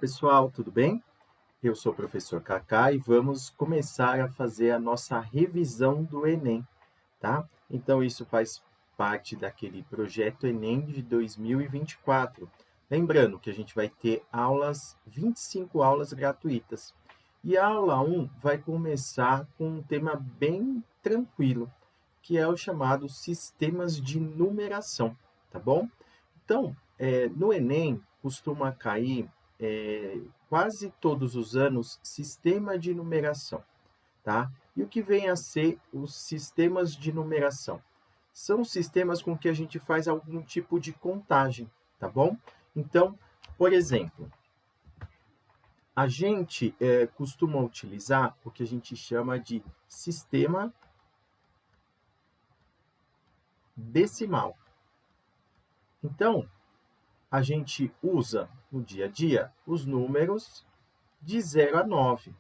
Pessoal, tudo bem? Eu sou o professor Kaká e vamos começar a fazer a nossa revisão do Enem, tá? Então, isso faz parte daquele projeto Enem de 2024. Lembrando que a gente vai ter 25 aulas gratuitas. E a aula 1 vai começar com um tema bem tranquilo, que é o chamado sistemas de numeração, tá bom? Então, no Enem, costuma cair quase todos os anos sistema de numeração, tá? E o que vem a ser os sistemas de numeração? São sistemas com que a gente faz algum tipo de contagem, tá bom? Então, por exemplo, a gente costuma utilizar o que a gente chama de sistema decimal. Então, a gente usa no dia a dia os números de 0 a 9.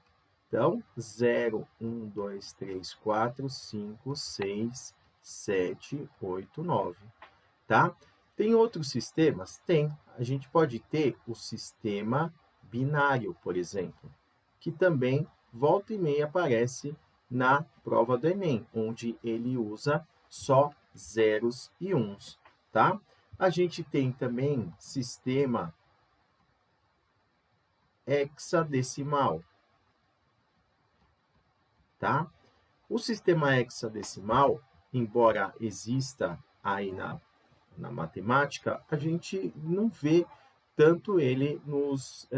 Então, 0, 1, 2, 3, 4, 5, 6, 7, 8, 9. Tá? Tem outros sistemas? Tem. A gente pode ter o sistema binário, por exemplo, que também volta e meia aparece na prova do Enem, onde ele usa só zeros e uns, tá? A gente tem também sistema hexadecimal, tá? O sistema hexadecimal, embora exista aí na matemática, a gente não vê tanto ele nos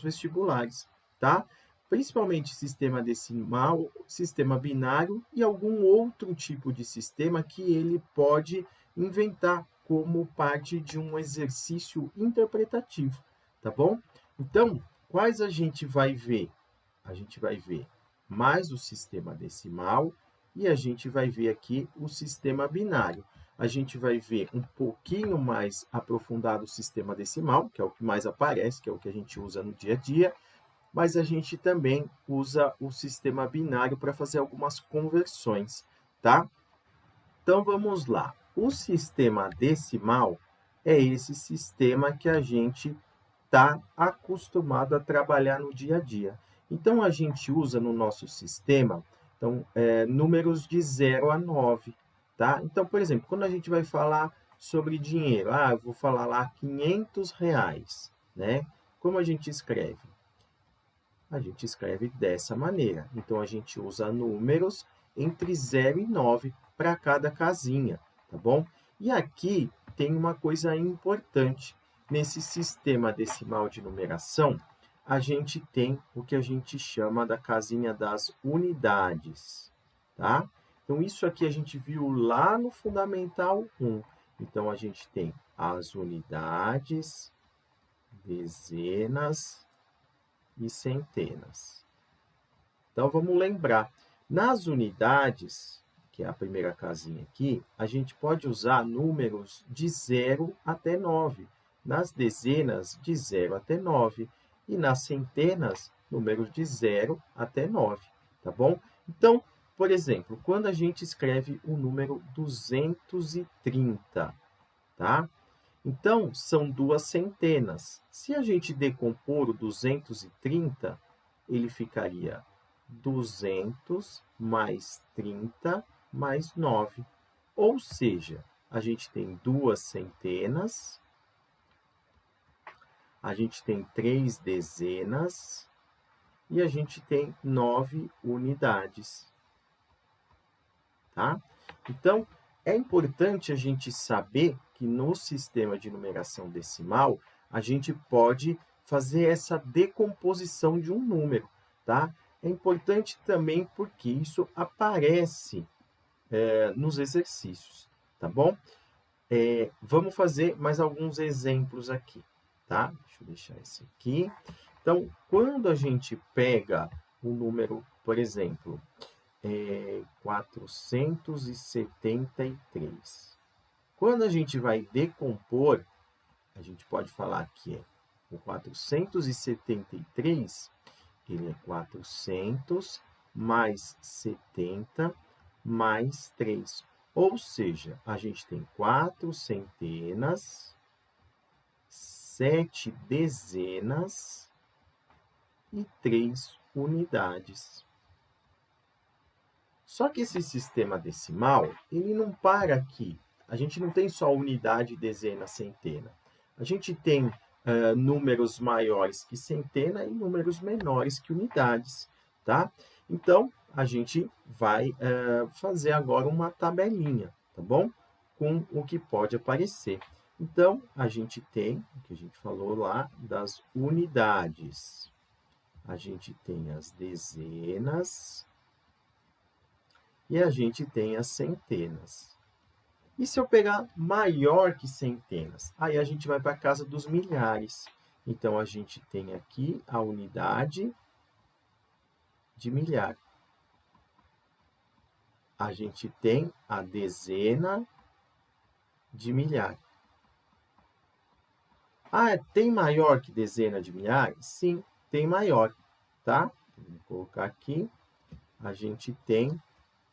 vestibulares, tá? Principalmente sistema decimal, sistema binário e algum outro tipo de sistema que ele pode inventar como parte de um exercício interpretativo, tá bom? Então, quais a gente vai ver? A gente vai ver mais o sistema decimal e a gente vai ver aqui o sistema binário. A gente vai ver um pouquinho mais aprofundado o sistema decimal, que é o que mais aparece, que é o que a gente usa no dia a dia, mas a gente também usa o sistema binário para fazer algumas conversões, tá? Então vamos lá. O sistema decimal é esse sistema que a gente está acostumado a trabalhar no dia a dia. Então, a gente usa no nosso sistema números de 0 a 9. Tá? Então, por exemplo, quando a gente vai falar sobre dinheiro, eu vou falar lá R$ 500, né? Como a gente escreve? A gente escreve dessa maneira. Então, a gente usa números entre 0 e 9 para cada casinha, tá bom? E aqui tem uma coisa importante. Nesse sistema decimal de numeração, a gente tem o que a gente chama da casinha das unidades, tá? Então, isso aqui a gente viu lá no Fundamental 1. Então, a gente tem as unidades, dezenas e centenas. Então, vamos lembrar. Nas unidades, que é a primeira casinha aqui, a gente pode usar números de 0 até 9. Nas dezenas, de 0 até 9. E nas centenas, números de 0 até 9. Tá bom? Então, por exemplo, quando a gente escreve o número 230, tá? Então, são duas centenas. Se a gente decompor o 230, ele ficaria 200 mais 30 mais 9. Ou seja, a gente tem duas centenas, a gente tem 3 dezenas e a gente tem 9 unidades. Tá? Então, é importante a gente saber que no sistema de numeração decimal, a gente pode fazer essa decomposição de um número, tá? É importante também porque isso aparece nos exercícios, tá bom? Vamos fazer mais alguns exemplos aqui, tá? Deixa eu deixar esse aqui. Então, quando a gente pega o número, por exemplo, 473. Quando a gente vai decompor, a gente pode falar que o 473, ele é 400 mais 70 mais 3. Ou seja, a gente tem 4 centenas, 7 dezenas 1.003 unidades. Só que esse sistema decimal, ele não para aqui. A gente não tem só unidade, dezena, centena. A gente tem números maiores que centena e números menores que unidades, tá? Então, a gente vai fazer agora uma tabelinha, tá bom? Com o que pode aparecer. Então, a gente tem, o que a gente falou lá, das unidades. A gente tem as dezenas e a gente tem as centenas. E se eu pegar maior que centenas? Aí a gente vai para a casa dos milhares. Então, a gente tem aqui a unidade de milhar. A gente tem a dezena de milhar. Ah, tem maior que dezena de milhar? Sim, tem maior, tá? Vou colocar aqui. A gente tem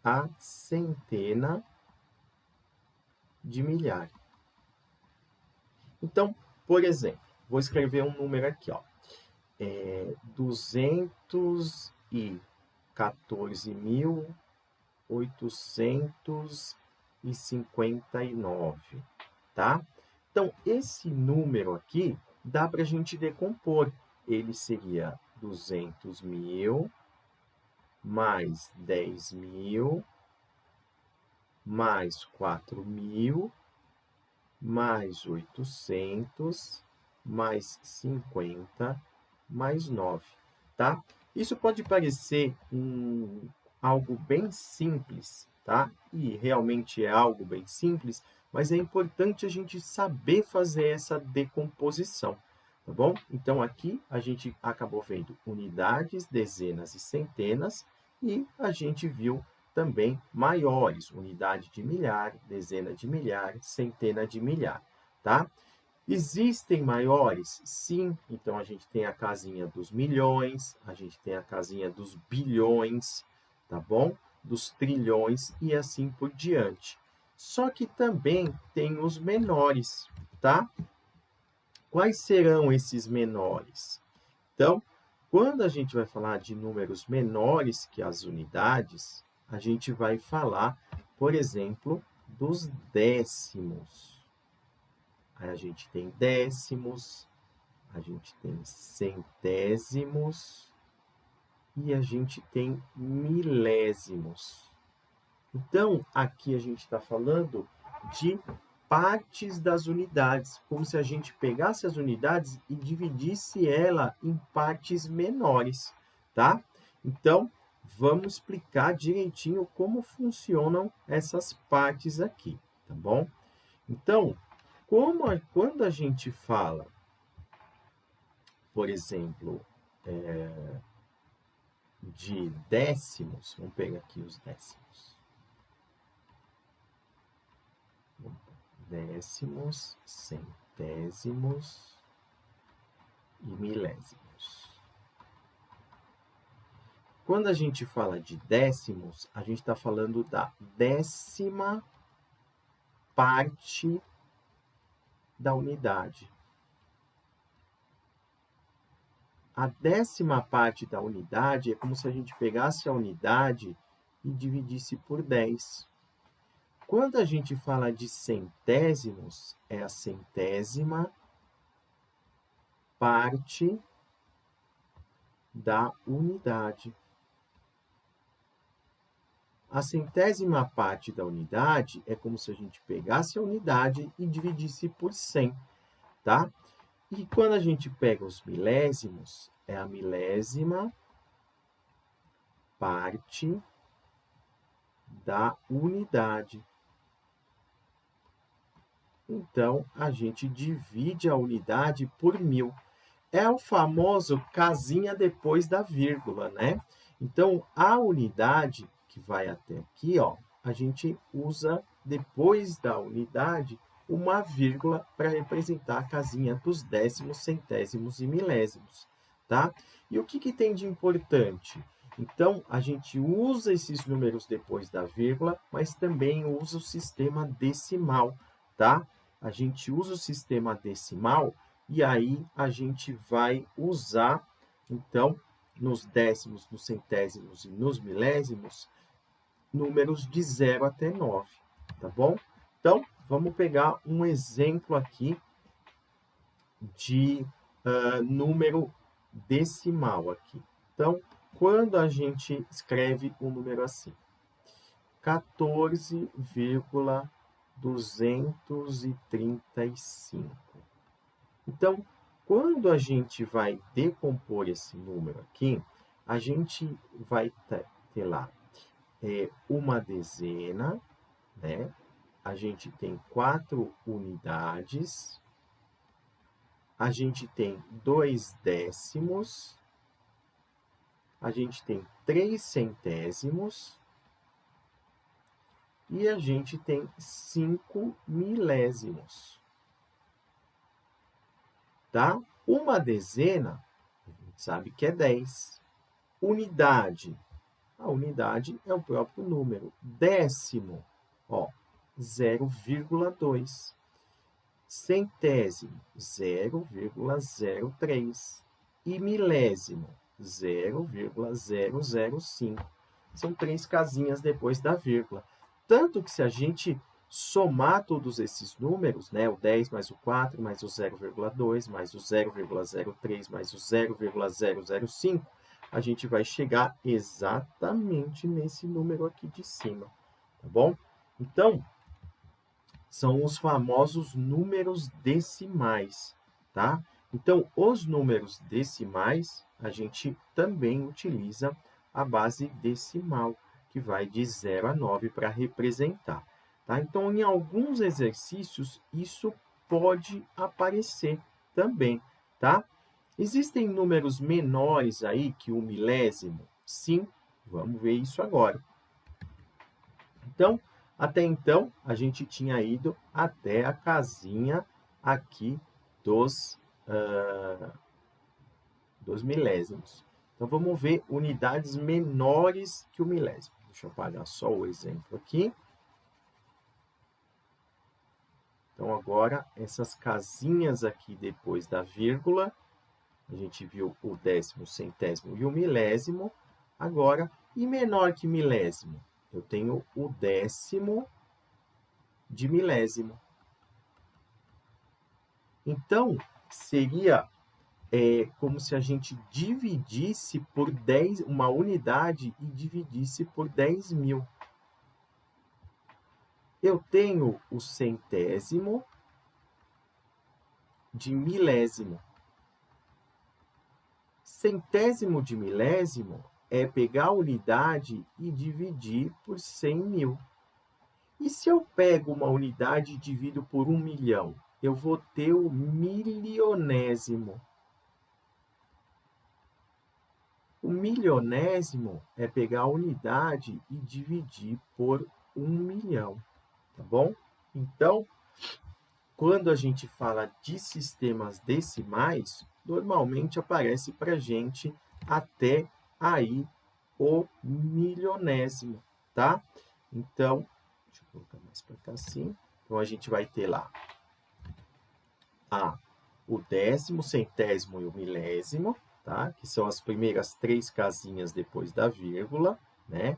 a centena de milhar. Então, por exemplo, vou escrever um número aqui, ó. 214.859, tá? Então, esse número aqui dá para a gente decompor. Ele seria 200.000 mais 10.000 mais 4.000 mais 800 mais 50 mais 9, tá? Isso pode parecer algo bem simples, tá? E realmente é algo bem simples, mas é importante a gente saber fazer essa decomposição, tá bom? Então, aqui a gente acabou vendo unidades, dezenas e centenas, e a gente viu também maiores, unidade de milhar, dezena de milhar, centena de milhar, tá? Existem maiores? Sim. Então, a gente tem a casinha dos milhões, a gente tem a casinha dos bilhões, tá bom? Dos trilhões e assim por diante. Só que também tem os menores, tá? Quais serão esses menores? Então, quando a gente vai falar de números menores que as unidades, a gente vai falar, por exemplo, dos décimos. Aí a gente tem décimos, a gente tem centésimos e a gente tem milésimos. Então, aqui a gente está falando de partes das unidades, como se a gente pegasse as unidades e dividisse ela em partes menores, tá? Então, vamos explicar direitinho como funcionam essas partes aqui, tá bom? Então, quando a gente fala, por exemplo, de décimos, vamos pegar aqui os décimos. Décimos, centésimos e milésimos. Quando a gente fala de décimos, a gente está falando da 10ª parte da unidade. A 10ª parte da unidade é como se a gente pegasse a unidade e dividisse por 10. Quando a gente fala de centésimos, é a 100ª parte da unidade. A 100ª parte da unidade é como se a gente pegasse a unidade e dividisse por 100, tá? E quando a gente pega os milésimos, é a milésima parte da unidade. Então, a gente divide a unidade por 1000. É o famoso casinha depois da vírgula, né? Então, a unidade que vai até aqui, ó, a gente usa depois da unidade uma vírgula para representar a casinha dos décimos, centésimos e milésimos, tá? E o que tem de importante? Então, a gente usa esses números depois da vírgula, mas também usa o sistema decimal, tá? A gente usa o sistema decimal e aí a gente vai usar Então, nos décimos, nos centésimos e nos milésimos, números de 0 até 9, tá bom? Então, vamos pegar um exemplo aqui de número decimal aqui. Então, quando a gente escreve um número assim, 14,235. Então, quando a gente vai decompor esse número aqui, a gente vai ter lá uma dezena, né? A gente tem 4 unidades, a gente tem 2 décimos, a gente tem 3 centésimos e a gente tem 5 milésimos. Tá? Uma dezena, a gente sabe que é 10. Unidade. A unidade é o próprio número. Décimo, ó, 0,2. Centésimo, 0,03. E milésimo, 0,005. São 3 casinhas depois da vírgula. Tanto que se a gente somar todos esses números, né, o 10 mais o 4, mais o 0,2, mais o 0,03, mais o 0,005, a gente vai chegar exatamente nesse número aqui de cima, tá bom? Então, são os famosos números decimais, tá? Então, os números decimais, a gente também utiliza a base decimal, que vai de 0 a 9 para representar. Tá? Então, em alguns exercícios, isso pode aparecer também. Tá? Existem números menores aí que o milésimo? Sim, vamos ver isso agora. Então, até então, a gente tinha ido até a casinha aqui dos milésimos. Então, vamos ver unidades menores que o milésimo. Deixa eu apagar só o exemplo aqui. Então, agora, essas casinhas aqui depois da vírgula, a gente viu o décimo, centésimo e o milésimo. Agora, e menor que milésimo? Eu tenho o décimo de milésimo. Então, seria como se a gente dividisse por 10, uma unidade e dividisse por 10.000. Eu tenho o centésimo de milésimo. Centésimo de milésimo é pegar a unidade e dividir por 100.000. E se eu pego uma unidade e divido por 1 milhão? Eu vou ter o milionésimo. O milionésimo é pegar a unidade e dividir por 1 milhão, tá bom? Então, quando a gente fala de sistemas decimais, normalmente aparece para a gente até aí o milionésimo, tá? Então, deixa eu colocar mais para cá assim. Então, a gente vai ter lá o décimo, centésimo e o milésimo, tá? Que são as primeiras 3 casinhas depois da vírgula, né?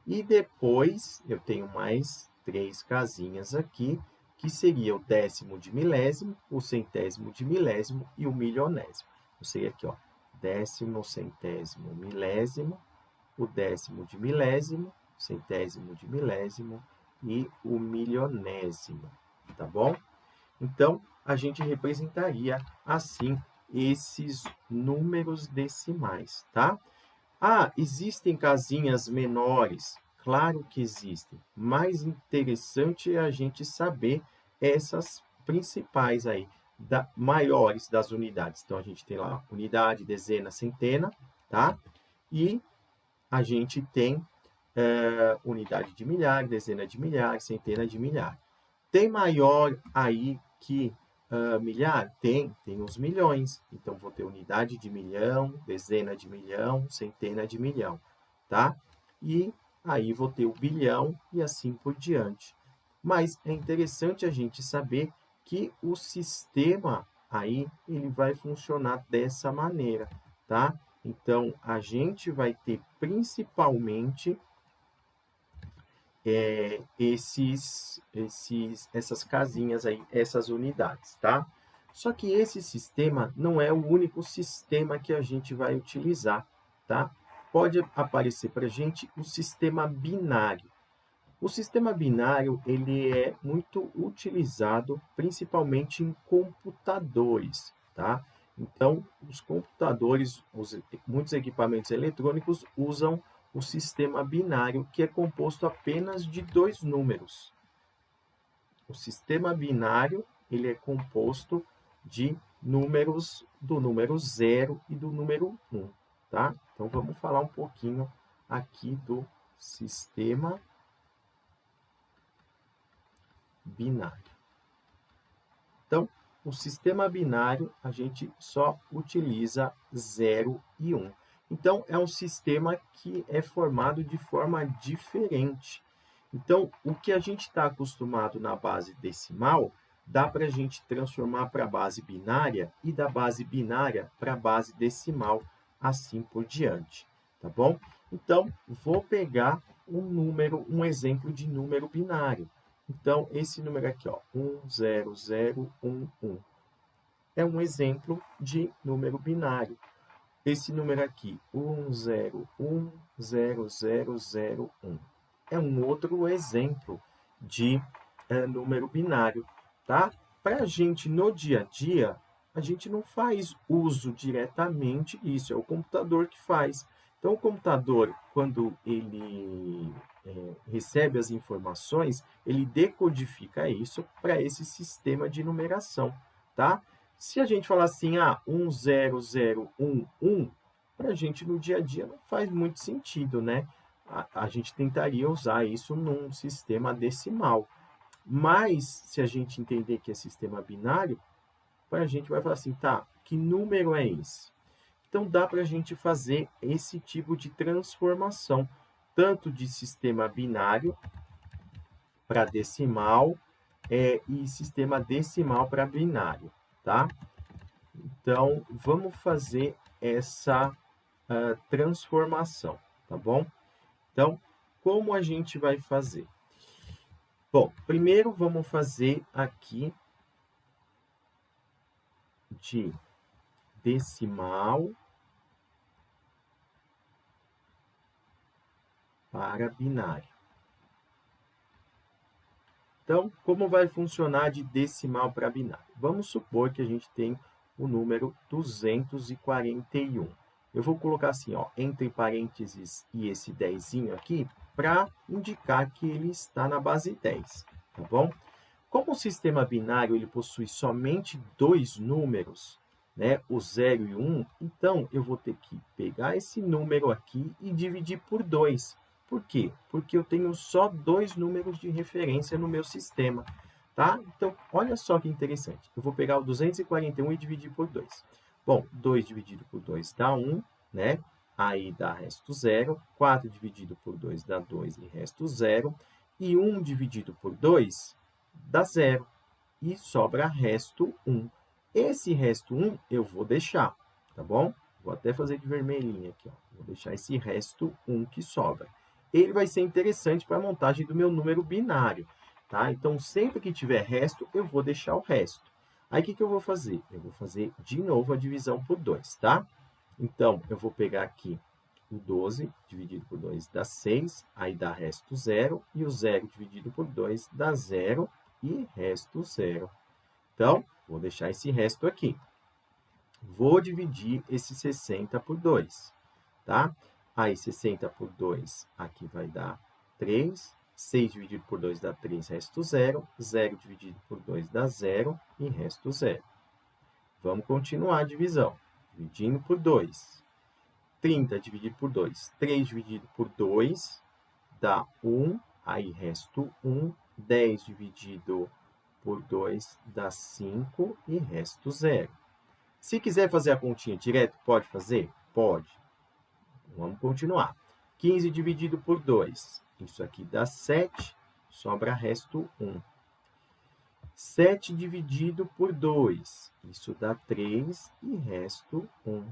E depois eu tenho mais 3 casinhas aqui, que seria o décimo de milésimo, o centésimo de milésimo e o milionésimo. Então, seria aqui, ó, décimo, centésimo, milésimo, o décimo de milésimo, centésimo de milésimo e o milionésimo, tá bom? Então, a gente representaria assim esses números decimais, tá? Ah, existem casinhas menores? Claro que existem. Mais interessante é a gente saber essas principais aí, maiores das unidades. Então, a gente tem lá unidade, dezena, centena, tá? E a gente tem unidade de milhar, dezena de milhar, centena de milhar. Tem maior aí que milhar? Tem os milhões. Então, vou ter unidade de milhão, dezena de milhão, centena de milhão, tá? E aí vou ter o bilhão e assim por diante. Mas é interessante a gente saber que o sistema aí, ele vai funcionar dessa maneira, tá? Então, a gente vai ter principalmente essas casinhas aí, essas unidades, tá? Só que esse sistema não é o único sistema que a gente vai utilizar, tá? Pode aparecer para a gente o sistema binário. O sistema binário, ele é muito utilizado principalmente em computadores, tá? Então, os computadores, muitos equipamentos eletrônicos usam o sistema binário, que é composto apenas de dois números. O sistema binário, ele é composto de números, do número 0 e do número 1, tá? Então, vamos falar um pouquinho aqui do sistema binário. Então, o sistema binário, a gente só utiliza 0 e 1. Então, é um sistema que é formado de forma diferente. Então, o que a gente está acostumado na base decimal, dá para a gente transformar para a base binária e da base binária para a base decimal, assim por diante, tá bom? Então, vou pegar um exemplo de número binário. Então, esse número aqui, ó, 10011, é um exemplo de número binário. Esse número aqui, 1010001, é um outro exemplo de número binário, tá? Para a gente, no dia a dia, a gente não faz uso diretamente disso, é o computador que faz. Então, o computador, quando ele recebe as informações, ele decodifica isso para esse sistema de numeração, tá? Se a gente falar assim, 10011, para a gente no dia a dia não faz muito sentido, né? A gente tentaria usar isso num sistema decimal. Mas, se a gente entender que é sistema binário, a gente vai falar assim, tá, que número é esse? Então, dá para a gente fazer esse tipo de transformação, tanto de sistema binário para decimal e sistema decimal para binário, tá? Então, vamos fazer essa transformação, tá bom? Então, como a gente vai fazer? Bom, primeiro vamos fazer aqui de decimal para binário. Então, como vai funcionar de decimal para binário? Vamos supor que a gente tem o número 241. Eu vou colocar assim, ó, entre parênteses e esse 10 aqui, para indicar que ele está na base 10, tá bom? Como o sistema binário ele possui somente dois números, né, o 0 e o 1, então eu vou ter que pegar esse número aqui e dividir por 2. Por quê? Porque eu tenho só dois números de referência no meu sistema, tá? Então, olha só que interessante. Eu vou pegar o 241 e dividir por 2. Bom, 2 dividido por 2 dá 1, né? Aí dá resto 0. 4 dividido por 2 dá 2 e resto 0. E 1 dividido por 2 dá 0. E sobra resto 1. Esse resto 1 eu vou deixar, tá bom? Vou até fazer de vermelhinho aqui, ó. Vou deixar esse resto 1 que sobra. Ele vai ser interessante para a montagem do meu número binário, tá? Então, sempre que tiver resto, eu vou deixar o resto. Aí, o que eu vou fazer? Eu vou fazer de novo a divisão por 2, tá? Então, eu vou pegar aqui o 12 dividido por 2 dá 6, aí dá resto 0, e o 0 dividido por 2 dá 0 e resto 0. Então, vou deixar esse resto aqui. Vou dividir esse 60 por 2, tá? Aí, 60 por 2, aqui vai dar 3. 6 dividido por 2 dá 3, resto 0. 0 dividido por 2 dá 0 e resto 0. Vamos continuar a divisão. Dividindo por 2. 30 dividido por 2. 3 dividido por 2 dá 1, aí resto 1. 10 dividido por 2 dá 5 e resto 0. Se quiser fazer a continha direto, pode fazer? Pode. Vamos continuar. 15 dividido por 2. Isso aqui dá 7, sobra resto 1. 7 dividido por 2. Isso dá 3 e resto 1.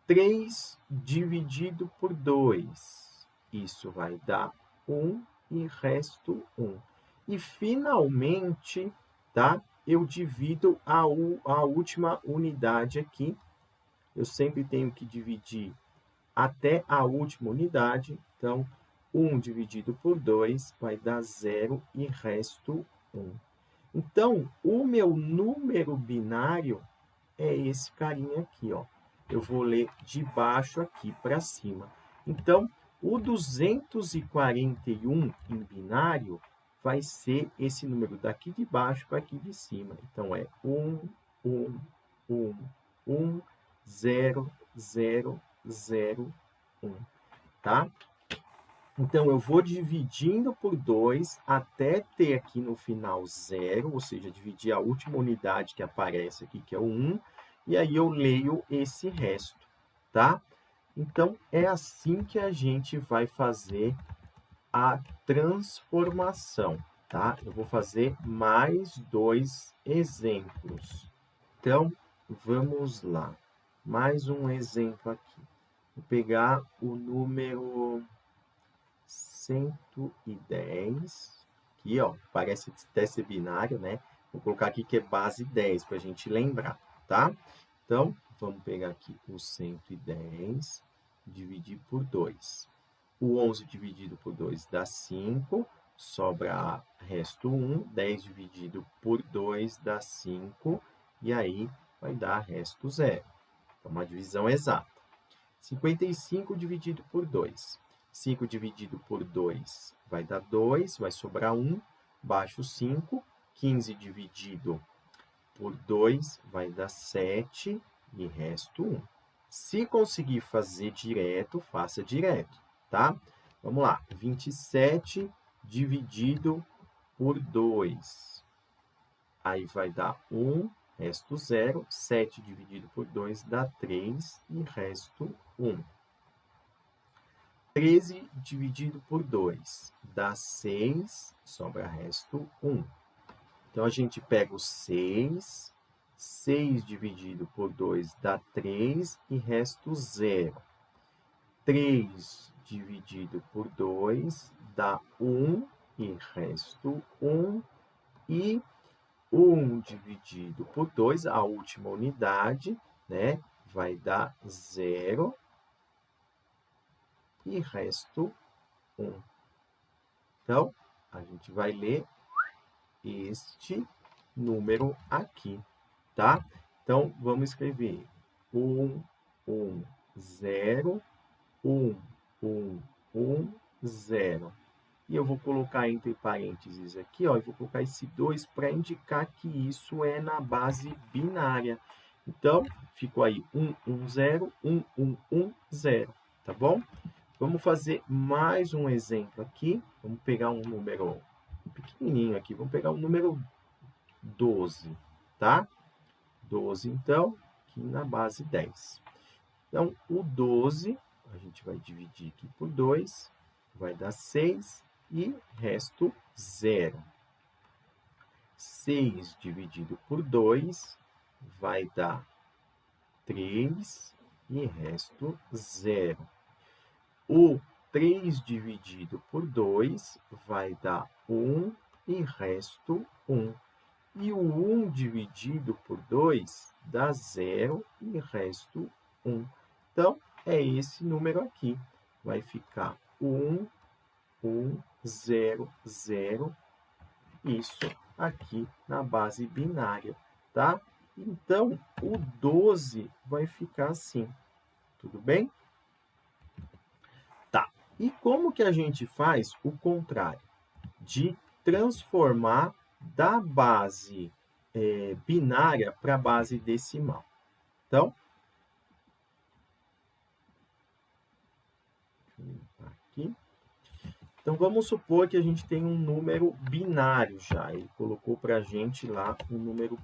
3 dividido por 2. Isso vai dar 1 e resto 1. E, finalmente, tá? Eu divido a última unidade aqui. Eu sempre tenho que dividir até a última unidade. Então, 1 dividido por 2 vai dar 0 e resto 1. Então, o meu número binário é esse carinha aqui, ó. Eu vou ler de baixo aqui para cima. Então, o 241 em binário vai ser esse número daqui de baixo para aqui de cima. Então, é 1, 1, 1, 1, 0, 0, 0, 1, tá? Então, eu vou dividindo por 2 até ter aqui no final 0, ou seja, dividir a última unidade que aparece aqui, que é o 1, e aí eu leio esse resto, tá? Então, é assim que a gente vai fazer a transformação, tá? Eu vou fazer mais 2 exemplos. Então, vamos lá. Mais um exemplo aqui. Vou pegar o número 110, aqui, ó, parece até ser binário, né? Vou colocar aqui que é base 10, para a gente lembrar, tá? Então, vamos pegar aqui o 110, dividir por 2. O 11 dividido por 2 dá 5, sobra resto 1. 10 dividido por 2 dá 5, e aí vai dar resto 0. Então, uma divisão exata. 55 dividido por 2. 5 dividido por 2 vai dar 2, vai sobrar 1, baixo 5. 15 dividido por 2 vai dar 7 e resto 1. Se conseguir fazer direto, faça direto, tá? Vamos lá, 27 dividido por 2. Aí vai dar 1, resto 0. 7 dividido por 2 dá 3 e resto 1. 13 dividido por 2 dá 6, sobra resto 1. Então, a gente pega o 6, 6 dividido por 2 dá 3 e resto 0. 3 dividido por 2 dá 1 e resto 1. E 1 dividido por 2, a última unidade, né, vai dar 0 e resto 1. Então, a gente vai ler este número aqui, tá? Então, vamos escrever 1, 1, 0, 1, 1, 1, 0. E eu vou colocar entre parênteses aqui, ó, e vou colocar esse 2 para indicar que isso é na base binária. Então, ficou aí 1, 1, 0, 1, 1, 1, 0, tá bom? Vamos fazer mais um exemplo aqui. Vamos pegar um número pequenininho aqui. Vamos pegar o número 12, tá? 12, então, aqui na base 10. Então, o 12, a gente vai dividir aqui por 2, vai dar 6 e resto 0. 6 dividido por 2 vai dar 3 e resto 0. O 3 dividido por 2 vai dar 1 e resto 1. E o 1 dividido por 2 dá 0 e resto 1. Então, é esse número aqui. Vai ficar 1, 1, 0, 0. Isso aqui na base binária, tá? Então, o 12 vai ficar assim. Tudo bem? Tá. E como que a gente faz o contrário? De transformar da base binária para a base decimal. Então, aqui. Então, vamos supor que a gente tem um número binário já. Ele colocou para a gente lá um número.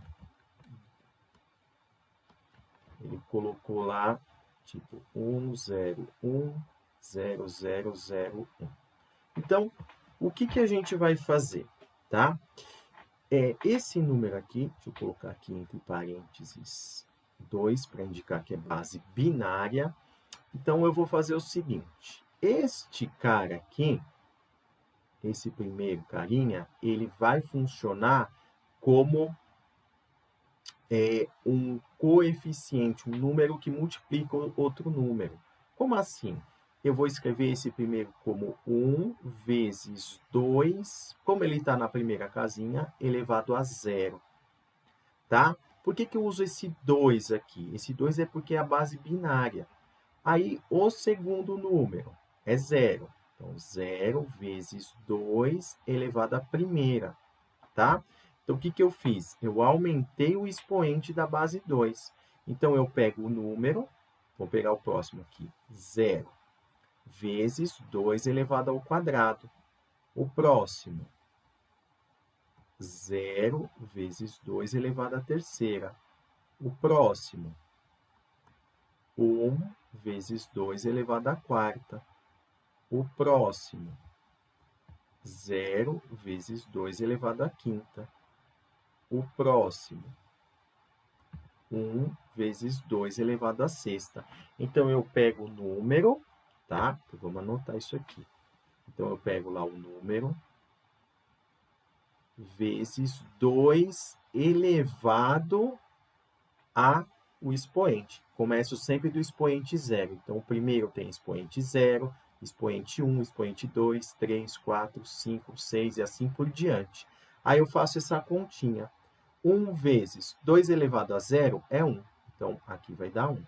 Ele colocou lá, tipo, 1, 0, 1, 0, 0, 0, 1. Então, o que que a gente vai fazer, tá? Esse número aqui, deixa eu colocar aqui entre parênteses, 2 para indicar que é base binária. Então, eu vou fazer o seguinte. Este cara aqui, esse primeiro carinha, ele vai funcionar como um coeficiente, um número que multiplica outro número. Como assim? Eu vou escrever esse primeiro como 1 vezes 2, como ele está na primeira casinha, elevado a 0. Tá? Por que eu uso esse 2 aqui? Esse 2 é porque é a base binária. Aí, o segundo número é 0. Então, 0 vezes 2 elevado à primeira, tá? Então, o que eu fiz? Eu aumentei o expoente da base 2. Então, eu pego o número, vou pegar o próximo aqui, 0, vezes 2 elevado ao quadrado. O próximo, 0 vezes 2 elevado à terceira. O próximo, 1 vezes 2 elevado à quarta. O próximo, 0 vezes 2 elevado à quinta. O próximo, 1 vezes 2 elevado à sexta. Então, eu pego o número, tá? Então, vamos anotar isso aqui. Então, eu pego lá o número vezes 2 elevado a o expoente. Começo sempre do expoente 0. Então, o primeiro tem expoente 0, expoente 1, expoente 2, 3, 4, 5, 6 e assim por diante. Aí eu faço essa continha. 1 vezes 2 elevado a 0 é 1. Então, aqui vai dar 1.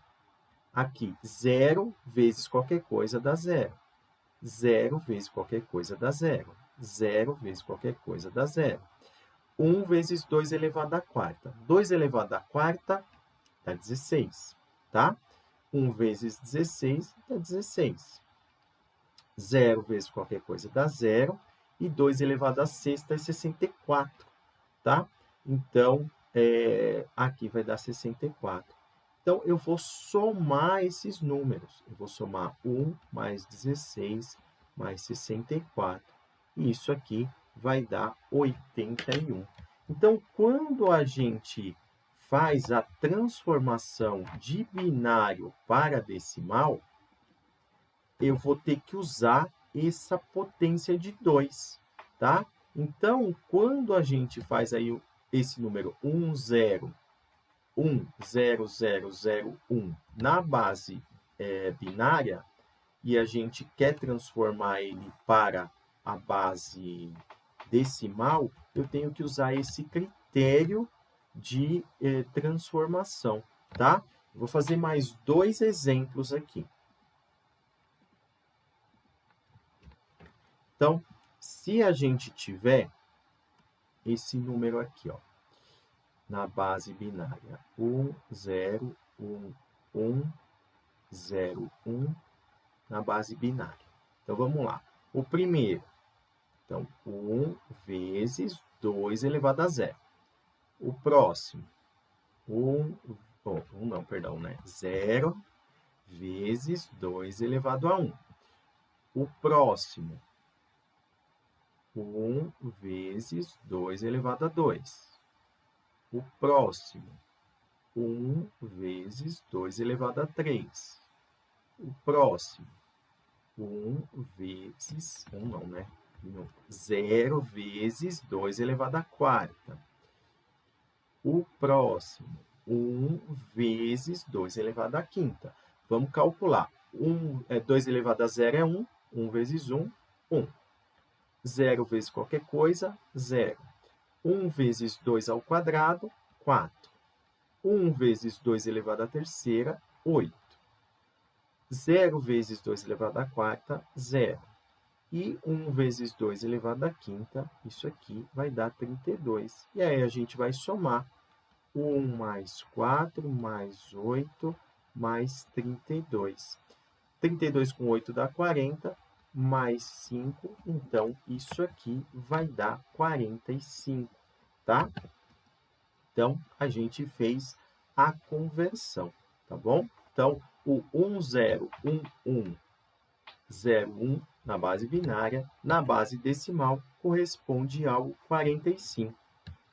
Aqui, 0 vezes qualquer coisa dá 0. 0 vezes qualquer coisa dá 0. 0 vezes qualquer coisa dá 0. 1 vezes 2 elevado à quarta. 2 elevado à quarta dá 16, tá? 1 vezes 16 dá 16. 0 vezes qualquer coisa dá 0. E 2 elevado à sexta é 64, tá? Então, aqui vai dar 64. Então, eu vou somar esses números. Eu vou somar 1 mais 16 mais 64. E isso aqui vai dar 81. Então, quando a gente faz a transformação de binário para decimal, eu vou ter que usar essa potência de 2, tá? Então, quando a gente faz aí esse número 1,0,0,0,1 na base binária, e a gente quer transformar ele para a base decimal, eu tenho que usar esse critério de transformação, tá? Vou fazer mais 2 exemplos aqui. Então, se a gente tiver esse número aqui, ó, na base binária, 1, 0, 1, 1, 0, 1, na base binária. Então, vamos lá. O primeiro, então, 1 vezes 2 elevado a 0. O próximo, 0 vezes 2 elevado a 1. O próximo, 1 vezes 2 elevado a 2. O próximo, 1 vezes 2 elevado a 3. O próximo, 0 vezes 2 elevado à quarta. O próximo, 1 vezes 2 elevado à quinta. Vamos calcular. 2 elevado a 0 é 1. 1 vezes 1, 1. 0 vezes qualquer coisa, 0. 1 vezes 2 ao quadrado, 4. 1 vezes 2 elevado à terceira, 8. 0 vezes 2 elevado à quarta, 0. E 1 vezes 2 elevado à quinta, isso aqui vai dar 32. E aí a gente vai somar 1 mais 4 mais 8 mais 32. 32 com 8 dá 40, mais 5, então isso aqui vai dar 45, tá? Então, a gente fez a conversão, tá bom? Então, o 101101 na base binária, na base decimal, corresponde ao 45,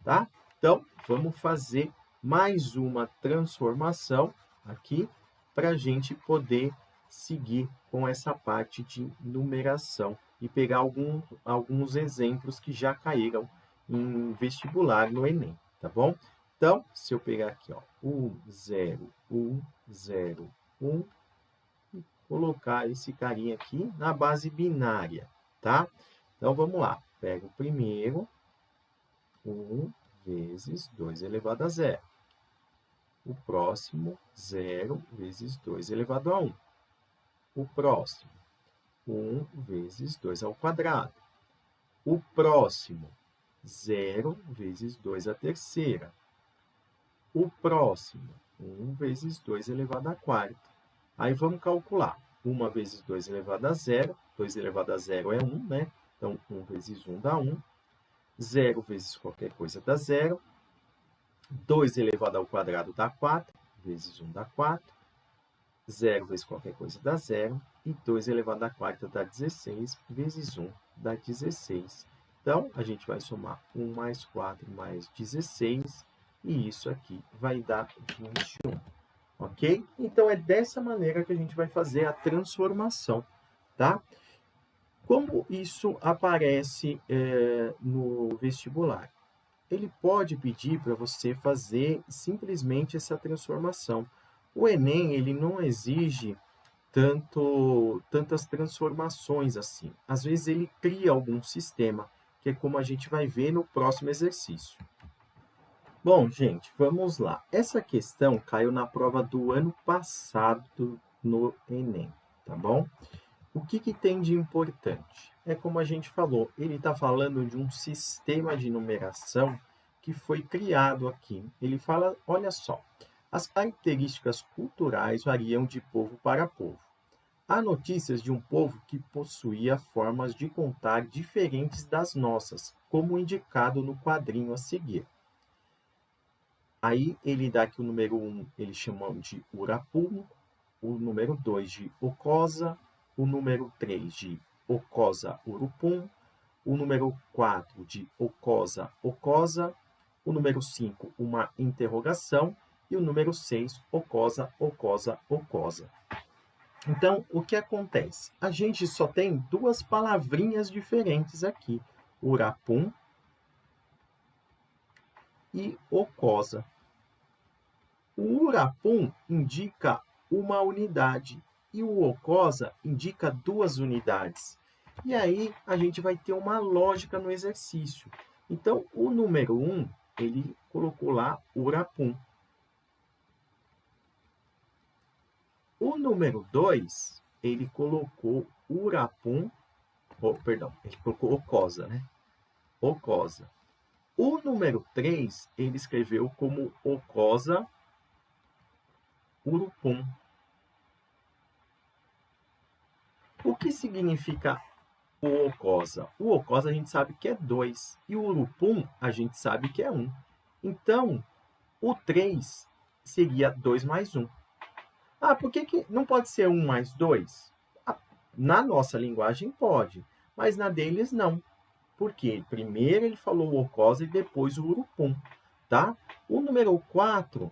tá? Então, vamos fazer mais uma transformação aqui para a gente poder seguir com essa parte de numeração e pegar alguns exemplos que já caíram em vestibular no Enem, tá bom? Então, se eu pegar aqui, ó, 1, 0, 1, 0, 1, colocar esse carinha aqui na base binária, tá? Então, vamos lá. Pega o primeiro, 1 vezes 2 elevado a 0. O próximo, 0 vezes 2 elevado a 1. O próximo, 1 vezes 2 ao quadrado. O próximo, 0 vezes 2 à terceira. O próximo, 1 vezes 2 elevado a quarta. Aí vamos calcular. 1 vezes 2 elevado a 0. 2 elevado a 0 é 1, né? Então, 1 vezes 1 dá 1. 0 vezes qualquer coisa dá 0. 2 elevado ao quadrado dá 4. Vezes 1 dá 4. 0 vezes qualquer coisa dá 0. E 2 elevado à quarta dá 16. Vezes 1 dá 16. Então, a gente vai somar 1 mais 4 mais 16. E isso aqui vai dar 21. Ok? Então, é dessa maneira que a gente vai fazer a transformação, tá? Como isso aparece no vestibular? Ele pode pedir para você fazer simplesmente essa transformação. O Enem, ele não exige tantas transformações assim. Às vezes ele cria algum sistema, que é como a gente vai ver no próximo exercício. Bom, gente, vamos lá. Essa questão caiu na prova do ano passado no Enem, tá bom? O que tem de importante? É como a gente falou, ele está falando de um sistema de numeração que foi criado aqui. Ele fala, olha só, as características culturais variam de povo para povo. Há notícias de um povo que possuía formas de contar diferentes das nossas, como indicado no quadrinho a seguir. Aí ele dá aqui o número 1, ele chama de Urapum, o número 2 de Ocosa, o número 3 de Ocosa Urupum, o número 4 de Ocosa Ocosa, o número 5, uma interrogação, e o número 6, Ocosa Ocosa Ocosa. Então, o que acontece? A gente só tem duas palavrinhas diferentes aqui, Urapum e Ocosa. O Urapum indica uma unidade e o Ocosa indica 2 unidades. E aí a gente vai ter uma lógica no exercício. Então, o número 1, ele colocou lá Urapum. O número 2, ele colocou Urapum, ele colocou Ocosa, né? Ocosa. O número 3, ele escreveu como Ocosa Urupum. O que significa o Ocosa? O Ocosa a gente sabe que é 2 e o Urupum a gente sabe que é 1. Então, o 3 seria 2 mais 1. Ah, por que não pode ser 1 mais 2? Na nossa linguagem pode, mas na deles não. Porque primeiro ele falou o Ocosa e depois o Urupum, tá? O número 4,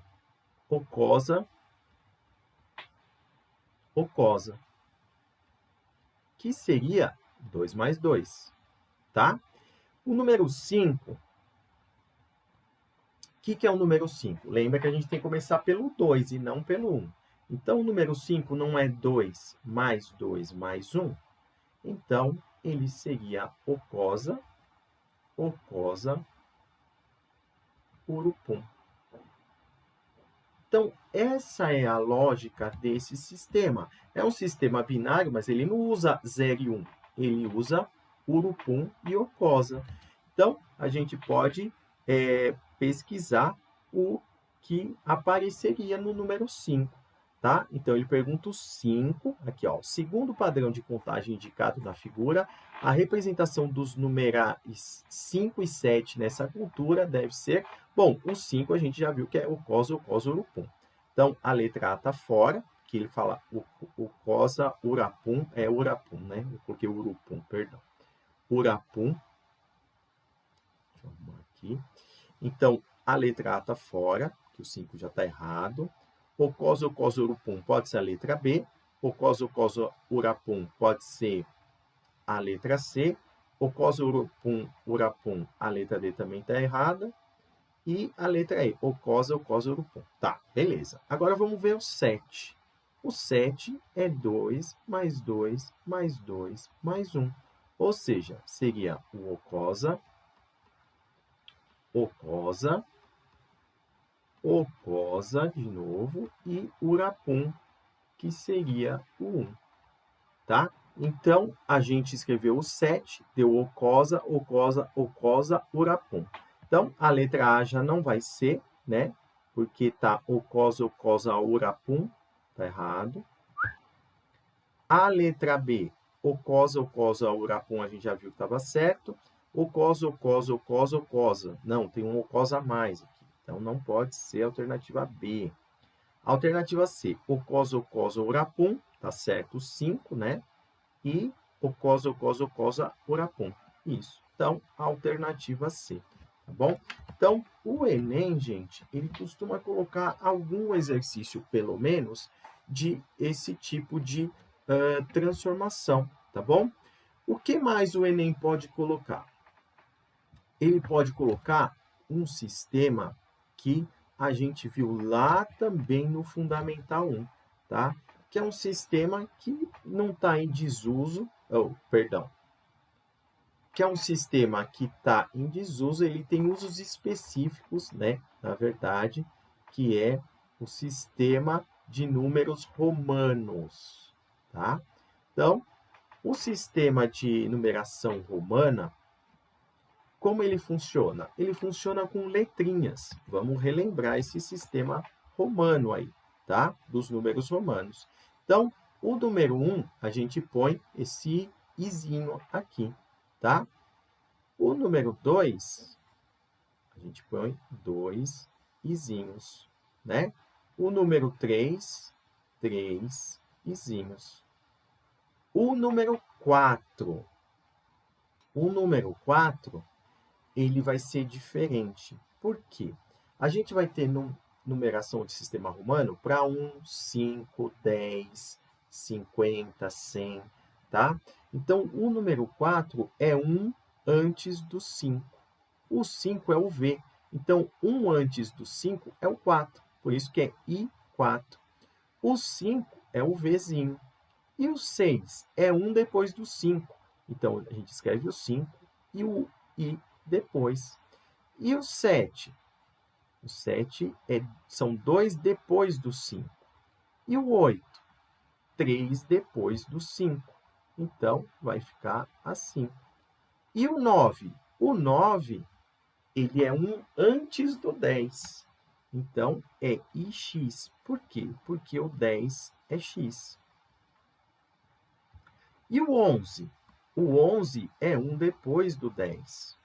Ocosa, Ocosa, que seria 2 mais 2, tá? O número 5, o que é o número 5? Lembra que a gente tem que começar pelo 2 e não pelo 1. Então, o número 5 não é 2 mais 2 mais 1. Então, ele seria Ocosa, Ocosa, Urupum. Então, essa é a lógica desse sistema. É um sistema binário, mas ele não usa 0 e 1. Ele usa Urupum e Ocosa. Então, a gente pode pesquisar o que apareceria no número 5. Tá? Então, ele pergunta o 5, aqui, ó. Segundo o padrão de contagem indicado na figura, a representação dos numerais 5 e 7 nessa cultura deve ser... Bom, o 5 a gente já viu que é o Cosa, Urupum. Então, a letra A está fora, que ele fala o Cosa, Urapum, é Urapum, né? Eu coloquei Urupum, perdão. Urapum. Deixa eu arrumar aqui. Então, a letra A está fora, que o 5 já está errado. Ocosa-Ocosa-Urupum pode ser a letra B. Ocosa-Ocosa-Urapum pode ser a letra C. Ocosa-Urupum-Urapum, a letra D também está errada. E a letra E, Ocosa-Ocosa-Urupum. Tá, beleza. Agora vamos ver o 7. O 7 é 2 mais 2 mais 2 mais 1. Ou seja, seria o Ocosa, Ocosa, Ocosa de novo e Urapum, que seria o 1. Tá? Então, a gente escreveu o 7, deu Ocosa, Ocosa, Ocosa, Urapum. Então, a letra A já não vai ser, né? Porque tá Ocosa, Ocosa, Urapum. Tá errado. A letra B, Ocosa, Ocosa, Urapum, a gente já viu que estava certo. Ocosa, Ocosa, Ocosa, Ocosa. Não, tem um Ocosa a mais aqui. Então, não pode ser a alternativa B. Alternativa C, Ocosa, Ocosa, Urapum. Tá certo, 5, né? E Ocosa, Ocosa, Ocosa, Urapum. Isso. Então, alternativa C. Tá bom? Então, o Enem, gente, ele costuma colocar algum exercício, pelo menos, de esse tipo de transformação, tá bom? O que mais o Enem pode colocar? Ele pode colocar um sistema que a gente viu lá também no Fundamental 1, tá? Que é um sistema que não está em desuso, que é um sistema que está em desuso, ele tem usos específicos, né? Na verdade, que é o sistema de números romanos, tá? Então, o sistema de numeração romana, como ele funciona? Ele funciona com letrinhas. Vamos relembrar esse sistema romano aí, tá? Dos números romanos. Então, o número 1, a gente põe esse izinho aqui, tá? O número 2, a gente põe 2 izinhos, né? O número 3, 3 izinhos. O número 4, ele vai ser diferente. Por quê? A gente vai ter numeração de sistema romano para 1, 5, 10, 50, 100, tá? Então, o número 4 é 1 antes do 5. O 5 é o V. Então, 1 antes do 5 é o 4. Por isso que é I4. O 5 é o Vzinho. E o 6 é 1 depois do 5. Então, a gente escreve o 5 e o I depois. E o 7? O 7 são 2 depois do 5. E o 8? 3 depois do 5. Então, vai ficar assim. E o 9? O 9, ele é 1 antes do 10. Então, é IX. Por quê? Porque o 10 é X. E o 11? O 11 é 1 depois do 10.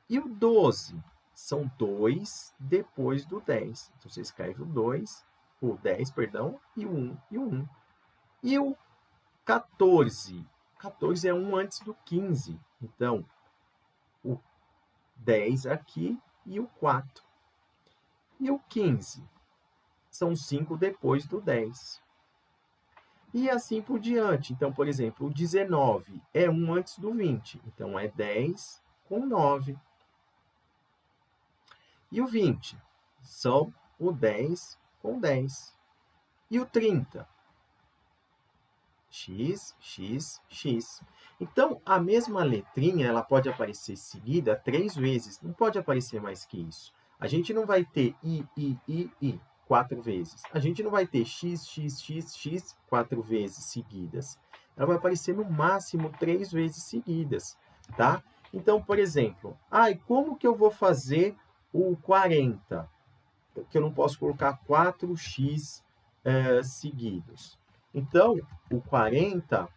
E o 12? São 2 depois do 10. Então, você escreve o 2, o 10, perdão, e o 1 e o 1. E o 14? 14 é 1 antes do 15. Então, o 10 aqui e o 4. E o 15? São 5 depois do 10. E assim por diante. Então, por exemplo, o 19 é 1 antes do 20. Então, é 10 com 9. E o 20? São o 10 com 10. E o 30? X, X, X. Então, a mesma letrinha, ela pode aparecer seguida 3 vezes. Não pode aparecer mais que isso. A gente não vai ter I 4 vezes. A gente não vai ter X, X, X, X 4 vezes seguidas. Ela vai aparecer no máximo 3 vezes seguidas, tá? Então, por exemplo, como que eu vou fazer o 40? Que eu não posso colocar 4x seguidos. Então, o 40,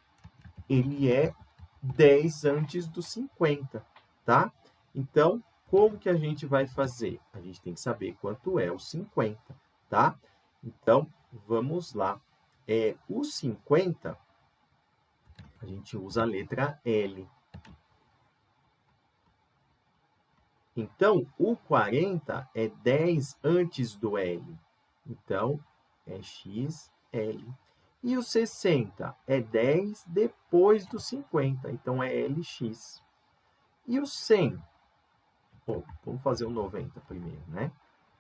ele é 10 antes do 50, tá? Então, como que a gente vai fazer? A gente tem que saber quanto é o 50, tá? Então, vamos lá. O 50, a gente usa a letra L. Então, o 40 é 10 antes do L. Então, é XL. E o 60 é 10 depois do 50. Então, é LX. E o 100? Bom, vamos fazer o 90 primeiro, né?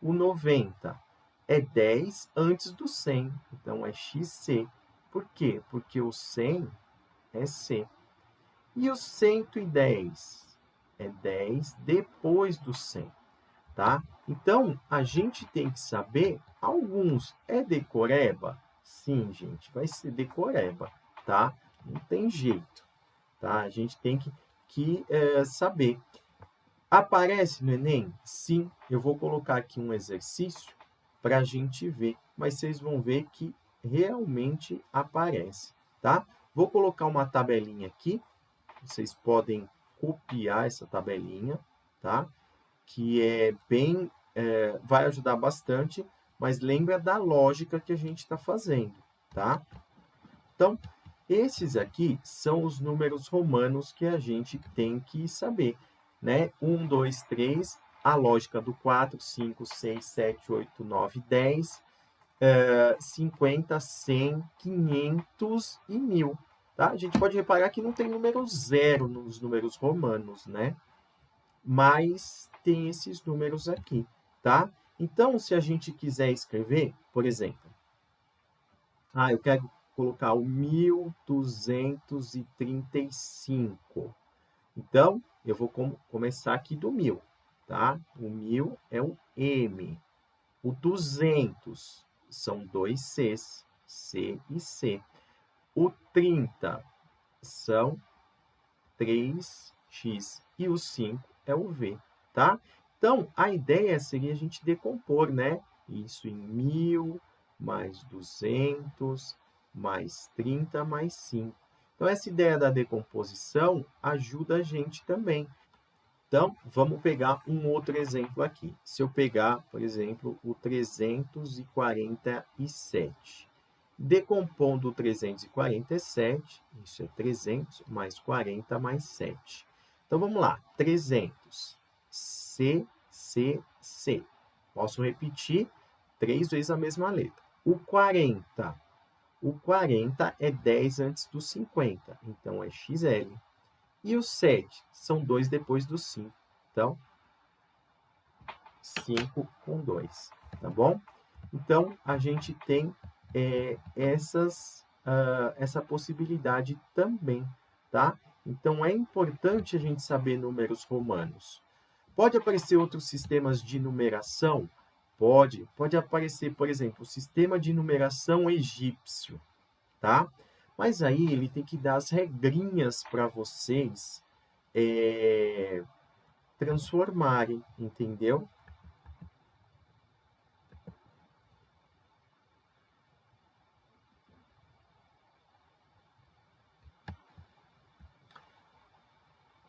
O 90 é 10 antes do 100. Então, é XC. Por quê? Porque o 100 é C. E o 110 é 10 depois do 100, tá? Então, a gente tem que saber alguns. É decoreba? Sim, gente, vai ser decoreba, tá? Não tem jeito, tá? A gente tem que saber. Aparece no Enem? Sim, eu vou colocar aqui um exercício para a gente ver, mas vocês vão ver que realmente aparece, tá? Vou colocar uma tabelinha aqui, vocês podem copiar essa tabelinha, tá? Que é bem, vai ajudar bastante, mas lembra da lógica que a gente está fazendo, tá? Então, esses aqui são os números romanos que a gente tem que saber, né? 1, 2, 3, a lógica do 4, 5, 6, 7, 8, 9, 10, 50, 100, 500 e 1000. Tá? A gente pode reparar que não tem número zero nos números romanos, né? Mas tem esses números aqui, tá? Então, se a gente quiser escrever, por exemplo, eu quero colocar o 1235. Então, eu vou começar aqui do 1000, tá? O 1000 é o M. O 200 são dois Cs, C e C. O 30 são 3x e o 5 é o V, tá? Então, a ideia seria a gente decompor, né? Isso em 1000, mais 200, mais 30, mais 5. Então, essa ideia da decomposição ajuda a gente também. Então, vamos pegar um outro exemplo aqui. Se eu pegar, por exemplo, o 347. Decompondo o 347, isso é 300, mais 40, mais 7. Então, vamos lá. 300. C, C, C. Posso repetir 3 vezes a mesma letra. O 40. O 40 é 10 antes do 50. Então, é XL. E o 7 são 2 depois do 5. Então, 5 com 2. Tá bom? Então, a gente tem essa possibilidade também, tá? Então, é importante a gente saber números romanos. Pode aparecer outros sistemas de numeração? Pode aparecer, por exemplo, o sistema de numeração egípcio, tá? Mas aí ele tem que dar as regrinhas para vocês transformarem, entendeu?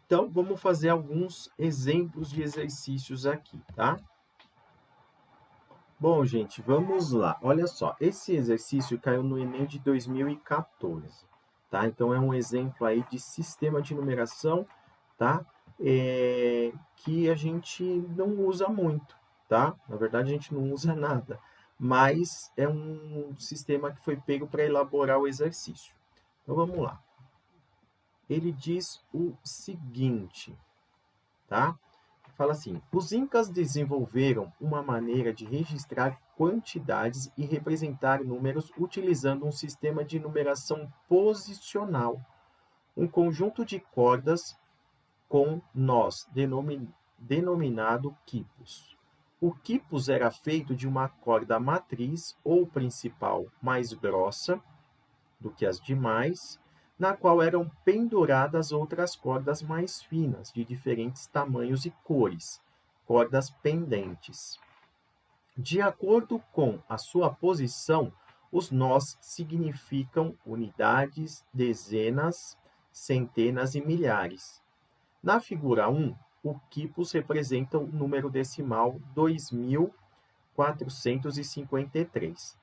Então, vamos fazer alguns exemplos de exercícios aqui, tá? Bom, gente, vamos lá. Olha só, esse exercício caiu no Enem de 2014, tá? Então, é um exemplo aí de sistema de numeração, tá? Que a gente não usa muito, tá? Na verdade, a gente não usa nada, mas é um sistema que foi pego para elaborar o exercício. Então, vamos lá. Ele diz o seguinte, tá? Fala assim: os incas desenvolveram uma maneira de registrar quantidades e representar números utilizando um sistema de numeração posicional, um conjunto de cordas com nós, denominado quipus. O quipus era feito de uma corda matriz ou principal mais grossa do que as demais, na qual eram penduradas outras cordas mais finas, de diferentes tamanhos e cores, cordas pendentes. De acordo com a sua posição, os nós significam unidades, dezenas, centenas e milhares. Na figura 1, o quipus representa o número decimal 2453.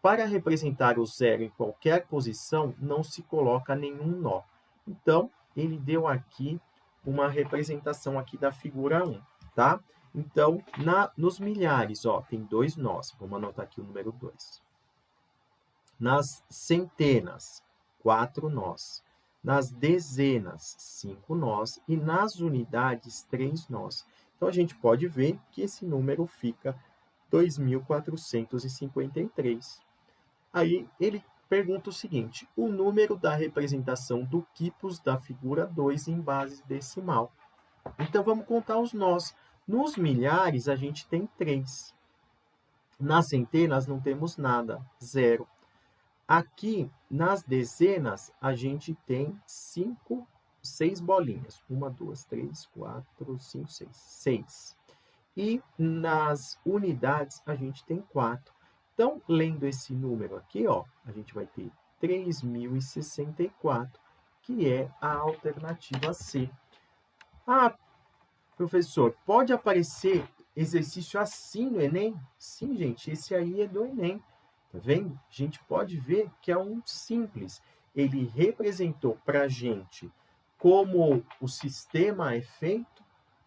Para representar o zero em qualquer posição, não se coloca nenhum nó. Então, ele deu aqui uma representação aqui da figura 1. tá? Então, nos milhares, ó, tem 2 nós. Vamos anotar aqui o número 2. Nas centenas, 4 nós. Nas dezenas, 5 nós. E nas unidades, 3 nós. Então, a gente pode ver que esse número fica 2.453. Aí, ele pergunta o seguinte: o número da representação do quipus da figura 2 em base decimal. Então, vamos contar os nós. Nos milhares, a gente tem 3. Nas centenas, não temos nada, 0. Aqui, nas dezenas, a gente tem 6 bolinhas. 1, 2, 3, 4, 5, 6. 6. E nas unidades, a gente tem 4. Então, lendo esse número aqui, ó, a gente vai ter 3.064, que é a alternativa C. Ah, professor, pode aparecer exercício assim no Enem? Sim, gente, esse aí é do Enem. Tá vendo? A gente pode ver que é um simples. Ele representou para a gente como o sistema é feito,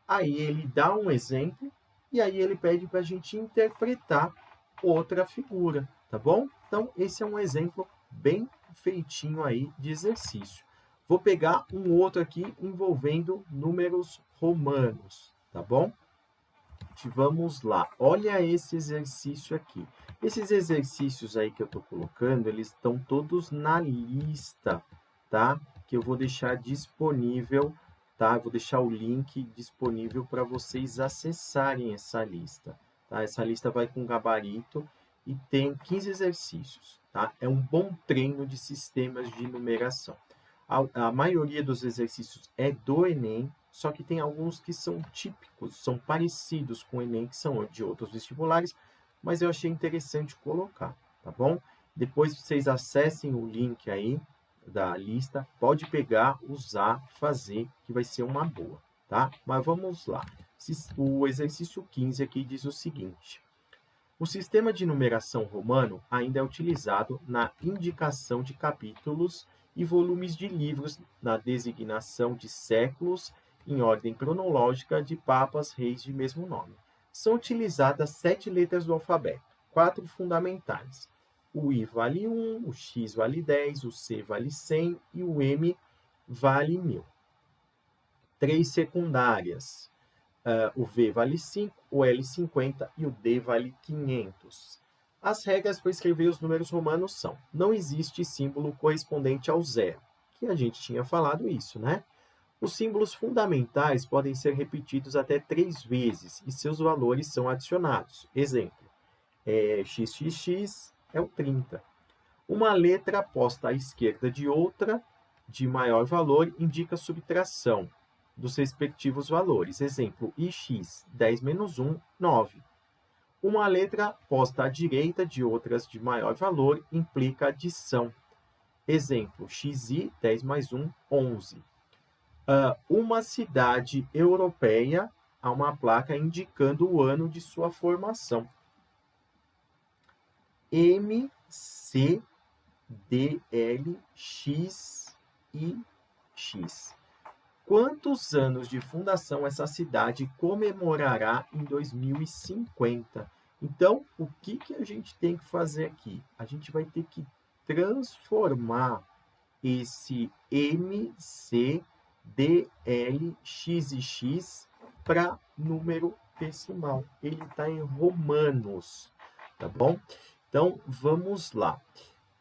aí ele dá um exemplo, e aí ele pede para a gente interpretar outra figura, tá bom? Então, esse é um exemplo bem feitinho aí de exercício. Vou pegar um outro aqui envolvendo números romanos, tá bom? Vamos lá. Olha esse exercício aqui. Esses exercícios aí que eu estou colocando, eles estão todos na lista, tá? Que eu vou deixar disponível, tá? Eu vou deixar o link disponível para vocês acessarem essa lista, tá? Essa lista vai com gabarito e tem 15 exercícios, tá? É um bom treino de sistemas de numeração. A maioria dos exercícios é do Enem, só que tem alguns que são típicos, são parecidos com o Enem, que são de outros vestibulares, mas eu achei interessante colocar, tá bom? Depois vocês acessem o link aí da lista, pode pegar, usar, fazer, que vai ser uma boa, tá? Mas vamos lá. O exercício 15 aqui diz o seguinte: o sistema de numeração romano ainda é utilizado na indicação de capítulos e volumes de livros, na designação de séculos em ordem cronológica de papas reis de mesmo nome. São utilizadas 7 letras do alfabeto, 4 fundamentais. O I vale 1, o X vale 10, o C vale 100 e o M vale 1000. 3 secundárias. O V vale 5, o L 50 e o D vale 500. As regras para escrever os números romanos são: não existe símbolo correspondente ao zero, que a gente tinha falado isso, né? Os símbolos fundamentais podem ser repetidos até 3 vezes e seus valores são adicionados. Exemplo, XXX é o 30. Uma letra posta à esquerda de outra, de maior valor, indica subtração dos respectivos valores. Exemplo, IX, 10 menos 1, 9. Uma letra posta à direita de outras de maior valor implica adição. Exemplo, XI, 10 mais 1, 11. Uma cidade europeia, há uma placa indicando o ano de sua formação. M, C, D, L, X e X. Quantos anos de fundação essa cidade comemorará em 2050? Então, o que a gente tem que fazer aqui? A gente vai ter que transformar esse M, C, D, L, X e X para número decimal. Ele está em romanos, tá bom? Então, vamos lá.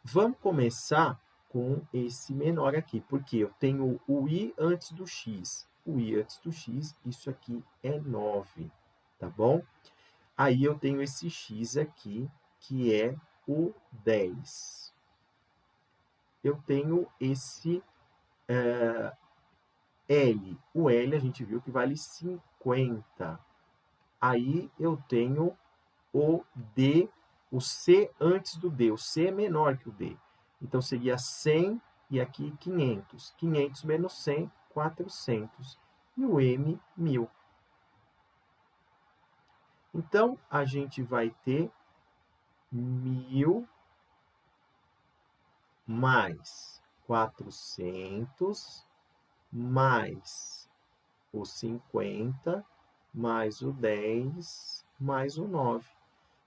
Vamos começar com esse menor aqui, porque eu tenho o I antes do X. O I antes do X, isso aqui é 9, tá bom? Aí eu tenho esse X aqui, que é o 10. Eu tenho esse L. O L a gente viu que vale 50. Aí eu tenho o D, o C antes do D. O C é menor que o D. Então, seria 100 e aqui 500. 500 menos 100, 400. E o M, 1000. Então, a gente vai ter 1000 mais 400 mais os 50 mais o 10, mais o 9.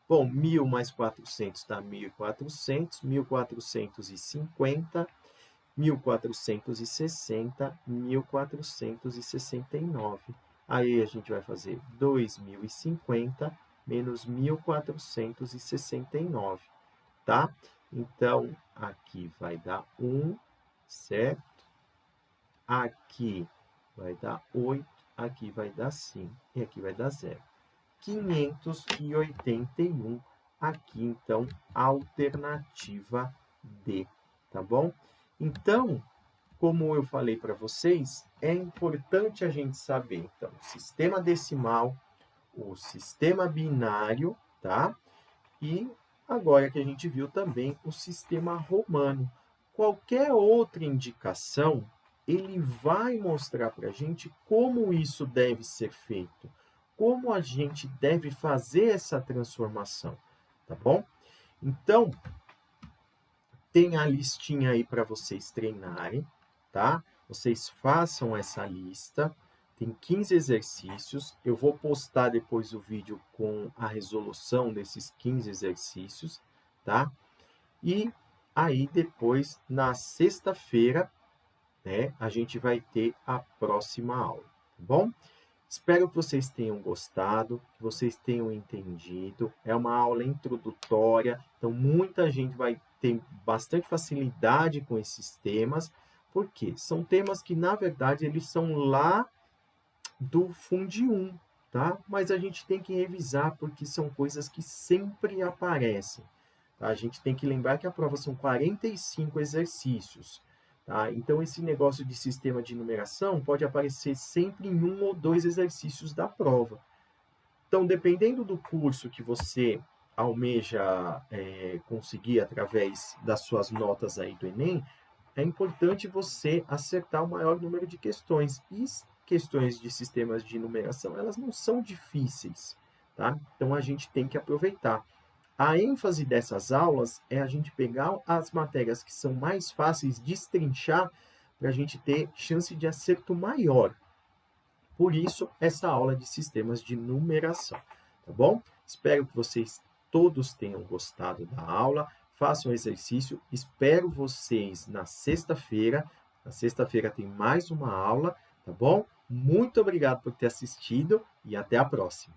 Bom, 1.000 mais 400 dá 1.400, 1.450, 1.460, 1.469. Aí a gente vai fazer 2.050 menos 1.469, tá? Então, aqui vai dar 1, certo? Aqui vai dar 8, aqui vai dar 5 e aqui vai dar 0. 581, aqui então, alternativa D, tá bom? Então, como eu falei para vocês, é importante a gente saber, então, o sistema decimal, o sistema binário, tá? E agora que a gente viu também o sistema romano. Qualquer outra indicação, ele vai mostrar para a gente como isso deve ser feito, como a gente deve fazer essa transformação, tá bom? Então, tem a listinha aí para vocês treinarem, tá? Vocês façam essa lista. Tem 15 exercícios. Eu vou postar depois o vídeo com a resolução desses 15 exercícios, tá? E aí depois, na sexta-feira, né, a gente vai ter a próxima aula, tá bom? Espero que vocês tenham gostado, que vocês tenham entendido. É uma aula introdutória, então muita gente vai ter bastante facilidade com esses temas, porque são temas que, na verdade, eles são lá do Fundi 1, tá? Mas a gente tem que revisar, porque são coisas que sempre aparecem. Tá? A gente tem que lembrar que a prova são 45 exercícios. Tá? Então, esse negócio de sistema de numeração pode aparecer sempre em um ou dois exercícios da prova. Então, dependendo do curso que você almeja conseguir através das suas notas aí do Enem, é importante você acertar o maior número de questões. E questões de sistemas de numeração, elas não são difíceis, tá? Então, a gente tem que aproveitar. A ênfase dessas aulas é a gente pegar as matérias que são mais fáceis de destrinchar para a gente ter chance de acerto maior. Por isso, essa aula de sistemas de numeração, tá bom? Espero que vocês todos tenham gostado da aula, façam o exercício, espero vocês na sexta-feira. Na sexta-feira tem mais uma aula, tá bom? Muito obrigado por ter assistido e até a próxima.